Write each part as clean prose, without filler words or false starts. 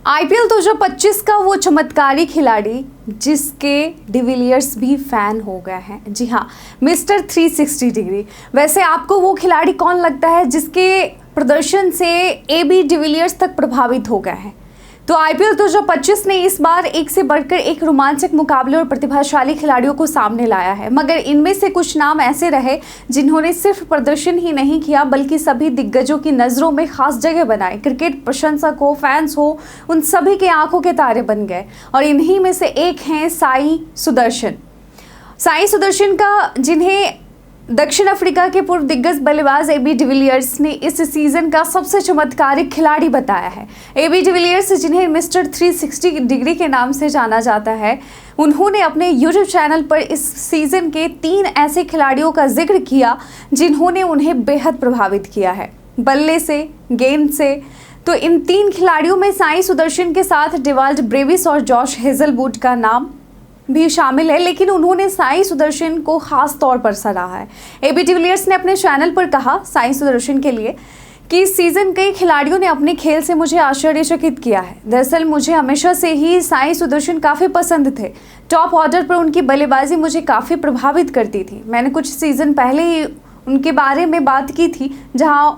IPL 2025 का वो चमत्कारी खिलाड़ी जिसके डिविलियर्स भी फैन हो गए हैं। जी हाँ, मिस्टर 360 डिग्री। वैसे आपको वो खिलाड़ी कौन लगता है जिसके प्रदर्शन से एबी डिविलियर्स तक प्रभावित हो गए हैं? तो आईपीएल 2025 ने इस बार एक से बढ़कर एक रोमांचक मुकाबले और प्रतिभाशाली खिलाड़ियों को सामने लाया है, मगर इनमें से कुछ नाम ऐसे रहे जिन्होंने सिर्फ प्रदर्शन ही नहीं किया बल्कि सभी दिग्गजों की नज़रों में खास जगह बनाई। क्रिकेट प्रशंसक हो, फैंस हो, उन सभी के आंखों के तारे बन गए और इन्हीं में से एक हैं साई सुदर्शन। साई सुदर्शन का, जिन्हें दक्षिण अफ्रीका के पूर्व दिग्गज बल्लेबाज एबी डिविलियर्स ने इस सीजन का सबसे चमत्कारिक खिलाड़ी बताया है। एबी डिविलियर्स, जिन्हें मिस्टर 360 डिग्री के नाम से जाना जाता है, उन्होंने अपने यूट्यूब चैनल पर इस सीजन के 3 ऐसे खिलाड़ियों का जिक्र किया जिन्होंने उन्हें बेहद प्रभावित किया है, बल्ले से, गेंद से। तो इन 3 खिलाड़ियों में साई सुदर्शन के साथ डेवाल्ड ब्रेविस और जॉश हेजलवुड का नाम भी शामिल है, लेकिन उन्होंने साई सुदर्शन को खास तौर पर सराहा है। एबी डिविलियर्स ने अपने चैनल पर कहा साई सुदर्शन के लिए कि इस सीजन कई खिलाड़ियों ने अपने खेल से मुझे आश्चर्यचकित किया है। दरअसल मुझे हमेशा से ही साई सुदर्शन काफ़ी पसंद थे। टॉप ऑर्डर पर उनकी बल्लेबाजी मुझे काफ़ी प्रभावित करती थी। मैंने कुछ सीज़न पहले ही उनके बारे में बात की थी जहां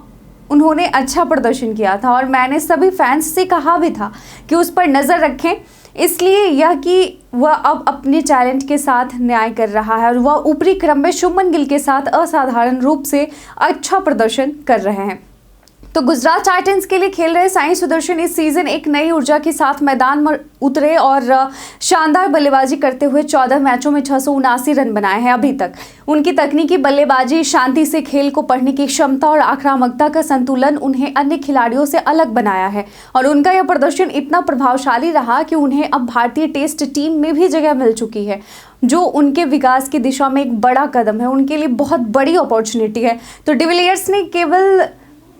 उन्होंने अच्छा प्रदर्शन किया था और मैंने सभी फैंस से कहा भी था कि उस पर नज़र रखें, इसलिए यह कि वह अब अपने टैलेंट के साथ न्याय कर रहा है और वह ऊपरी क्रम में शुभमन गिल के साथ असाधारण रूप से अच्छा प्रदर्शन कर रहे हैं। तो गुजरात टाइटंस के लिए खेल रहे साई सुदर्शन इस सीजन एक नई ऊर्जा के साथ मैदान में उतरे और शानदार बल्लेबाजी करते हुए 14 मैचों में 679 रन बनाए हैं अभी तक। उनकी तकनीकी बल्लेबाजी, शांति से खेल को पढ़ने की क्षमता और आक्रामकता का संतुलन उन्हें अन्य खिलाड़ियों से अलग बनाया है और उनका यह प्रदर्शन इतना प्रभावशाली रहा कि उन्हें अब भारतीय टेस्ट टीम में भी जगह मिल चुकी है, जो उनके विकास की दिशा में एक बड़ा कदम है, उनके लिए बहुत बड़ी अपॉर्चुनिटी है। तो डिविलियर्स ने केवल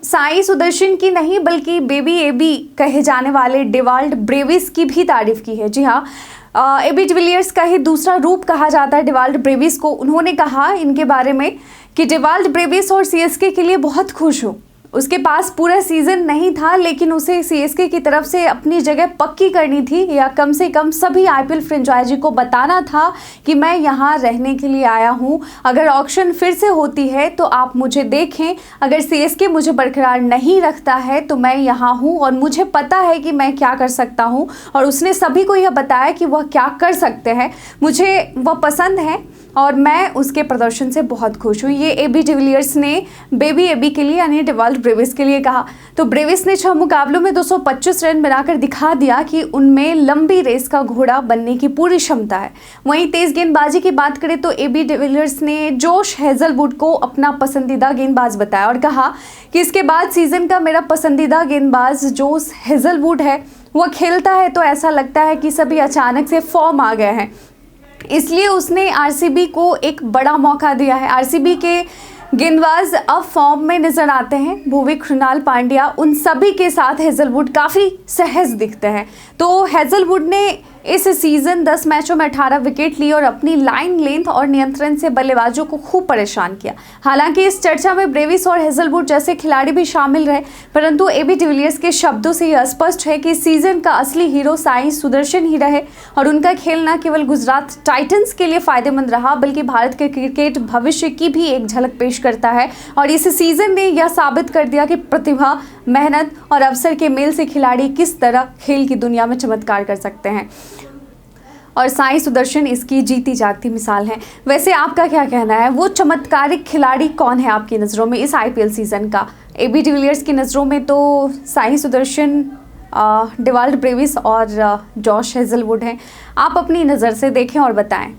साई सुदर्शन की नहीं बल्कि बेबी एबी कहे जाने वाले डेवाल्ड ब्रेविस की भी तारीफ की है। जी हाँ, एबी डिविलियर्स का ही दूसरा रूप कहा जाता है डेवाल्ड ब्रेविस को। उन्होंने कहा इनके बारे में कि डेवाल्ड ब्रेविस और सीएसके के लिए बहुत खुश हूँ। उसके पास पूरा सीजन नहीं था, लेकिन उसे सीएसके की तरफ से अपनी जगह पक्की करनी थी, या कम से कम सभी आईपीएल फ्रेंचाइजी को बताना था कि मैं यहाँ रहने के लिए आया हूँ। अगर ऑक्शन फिर से होती है तो आप मुझे देखें, अगर सीएसके मुझे बरकरार नहीं रखता है तो मैं यहाँ हूँ और मुझे पता है कि मैं क्या कर सकता हूँ। और उसने सभी को यह बताया कि वह क्या कर सकते हैं। मुझे वह पसंद है और मैं उसके प्रदर्शन से बहुत खुश हूँ। ये एबी डिविलियर्स ने बेबी एबी के लिए यानी डेवाल्ड ब्रेविस के लिए कहा। तो ब्रेविस ने 6 मुकाबलों में 225 रन बनाकर दिखा दिया कि उनमें लंबी रेस का घोड़ा बनने की पूरी क्षमता है। वहीं तेज गेंदबाजी की बात करें तो एबी डिविलियर्स ने जॉश हेजलवुड को अपना पसंदीदा गेंदबाज बताया और कहा कि इसके बाद सीजन का मेरा पसंदीदा गेंदबाज जॉश हेजलवुड है। वह खेलता है तो ऐसा लगता है कि सभी अचानक से फॉर्म आ गए हैं, इसलिए उसने आरसीबी को एक बड़ा मौका दिया है। आरसीबी के गेंदबाज अब फॉर्म में नजर आते हैं। भुवी, कृणाल पांड्या, उन सभी के साथ हेजलवुड काफ़ी सहज दिखते हैं। तो हेजलवुड ने इस सीज़न 10 मैचों में 18 विकेट लिए और अपनी लाइन लेंथ और नियंत्रण से बल्लेबाजों को खूब परेशान किया। हालांकि इस चर्चा में ब्रेविस और हेजलवुड जैसे खिलाड़ी भी शामिल रहे, परंतु एबी डिविलियर्स के शब्दों से यह स्पष्ट है कि सीजन का असली हीरो साई सुदर्शन ही रहे और उनका खेल न केवल गुजरात टाइटंस के लिए फायदेमंद रहा बल्कि भारत के क्रिकेट भविष्य की भी एक झलक पेश करता है। और इस सीजन ने यह साबित कर दिया कि प्रतिभा, मेहनत और अवसर के मेल से खिलाड़ी किस तरह खेल की दुनिया में चमत्कार कर सकते हैं, और साई सुदर्शन इसकी जीती जागती मिसाल हैं। वैसे आपका क्या कहना है? वो चमत्कारिक खिलाड़ी कौन है आपकी नज़रों में इस आईपीएल सीज़न का? एबी डिविलियर्स की नज़रों में तो साई सुदर्शन, डेवाल्ड ब्रेविस और जॉश हेजलवुड हैं। आप अपनी नज़र से देखें और बताएं।